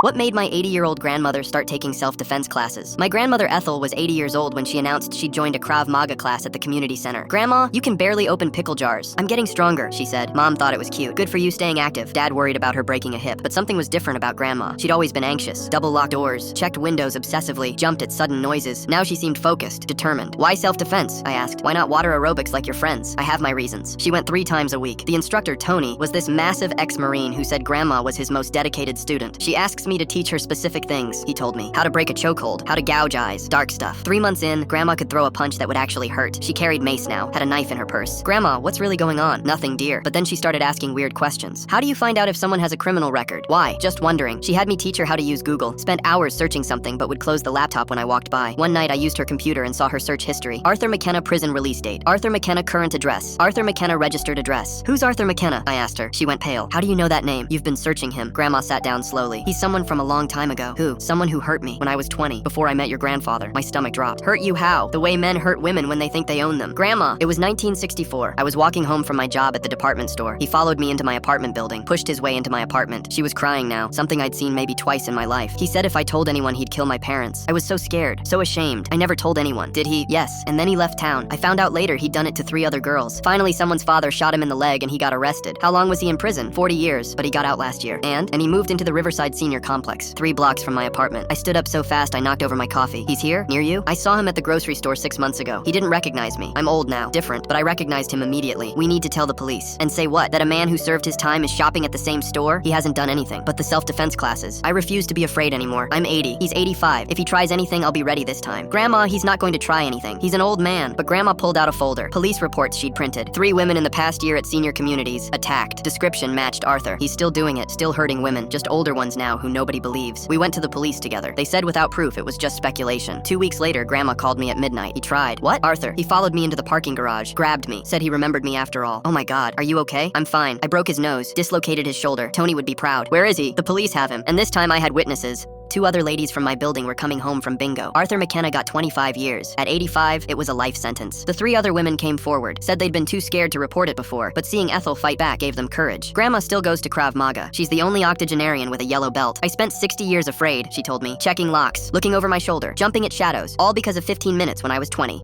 What made my 80-year-old grandmother start taking self-defense classes? My grandmother Ethel was 80 years old when she announced she'd joined a Krav Maga class at the community center. "Grandma, you can barely open pickle jars. I'm getting stronger," she said. Mom thought it was cute. "Good for you staying active." Dad worried about her breaking a hip, but something was different about Grandma. She'd always been anxious, double-locked doors, checked windows obsessively, jumped at sudden noises. Now she seemed focused, determined. "Why self-defense?" I asked. "Why not water aerobics like your friends?" "I have my reasons." She went 3 times a week. The instructor, Tony, was this massive ex-Marine who said Grandma was his most dedicated student. "She asks me to teach her specific things," he told me. "How to break a chokehold, how to gouge eyes, dark stuff." 3 months in, Grandma could throw a punch that would actually hurt. She carried mace now, had a knife in her purse. "Grandma, what's really going on?" "Nothing, dear." But then she started asking weird questions. "How do you find out if someone has a criminal record?" "Why?" "Just wondering." She had me teach her how to use Google. Spent hours searching something but would close the laptop when I walked by. One night I used her computer and saw her search history. Arthur McKenna prison release date. Arthur McKenna current address. Arthur McKenna registered address. "Who's Arthur McKenna?" I asked her. She went pale. "How do you know that name?" "You've been searching him." Grandma sat down slowly. "He's someone from a long time ago." "Who?" "Someone who hurt me when I was 20, before I met your grandfather." My stomach dropped. "Hurt you how?" "The way men hurt women when they think they own them." "Grandma." It was 1964. I was walking home from my job at the department store. He followed me into my apartment building, pushed his way into my apartment. She was crying now, something I'd seen maybe twice in my life. He said if I told anyone he'd kill my parents. I was so scared, so ashamed. I never told anyone. "Did he?" "Yes, and then he left town. I found out later he'd done it to 3 other girls. Finally, someone's father shot him in the leg and he got arrested." "How long was he in prison?" 40 years, but he got out last year." And he moved into the Riverside Senior Complex, 3 blocks from my apartment." I stood up so fast I knocked over my coffee. "He's here? Near you?" "I saw him at the grocery store 6 months ago. He didn't recognize me. I'm old now, different, but I recognized him immediately." "We need to tell the police." "And say what? That a man who served his time is shopping at the same store? He hasn't done anything." "But the self-defense classes." "I refuse to be afraid anymore. I'm 80. He's 85. If he tries anything, I'll be ready this time." "Grandma, he's not going to try anything. He's an old man." But Grandma pulled out a folder. Police reports she'd printed. 3 women in the past year at senior communities attacked. Description matched Arthur. He's still doing it, still hurting women, just older ones now who nobody believes. We went to the police together. They said without proof it was just speculation. 2 weeks later, Grandma called me at midnight. "He tried." "What?" "Arthur. He followed me into the parking garage, grabbed me, said he remembered me after all." "Oh my God. Are you okay?" "I'm fine. I broke his nose, dislocated his shoulder. Tony would be proud." "Where is he?" "The police have him." And this time I had witnesses. 2 other ladies from my building were coming home from bingo. Arthur McKenna got 25 years. At 85, it was a life sentence. The 3 other women came forward, said they'd been too scared to report it before, but seeing Ethel fight back gave them courage. "Grandma still goes to Krav Maga. She's the only octogenarian with a yellow belt. I spent 60 years afraid," she told me, "checking locks, looking over my shoulder, jumping at shadows, all because of 15 minutes when I was 20.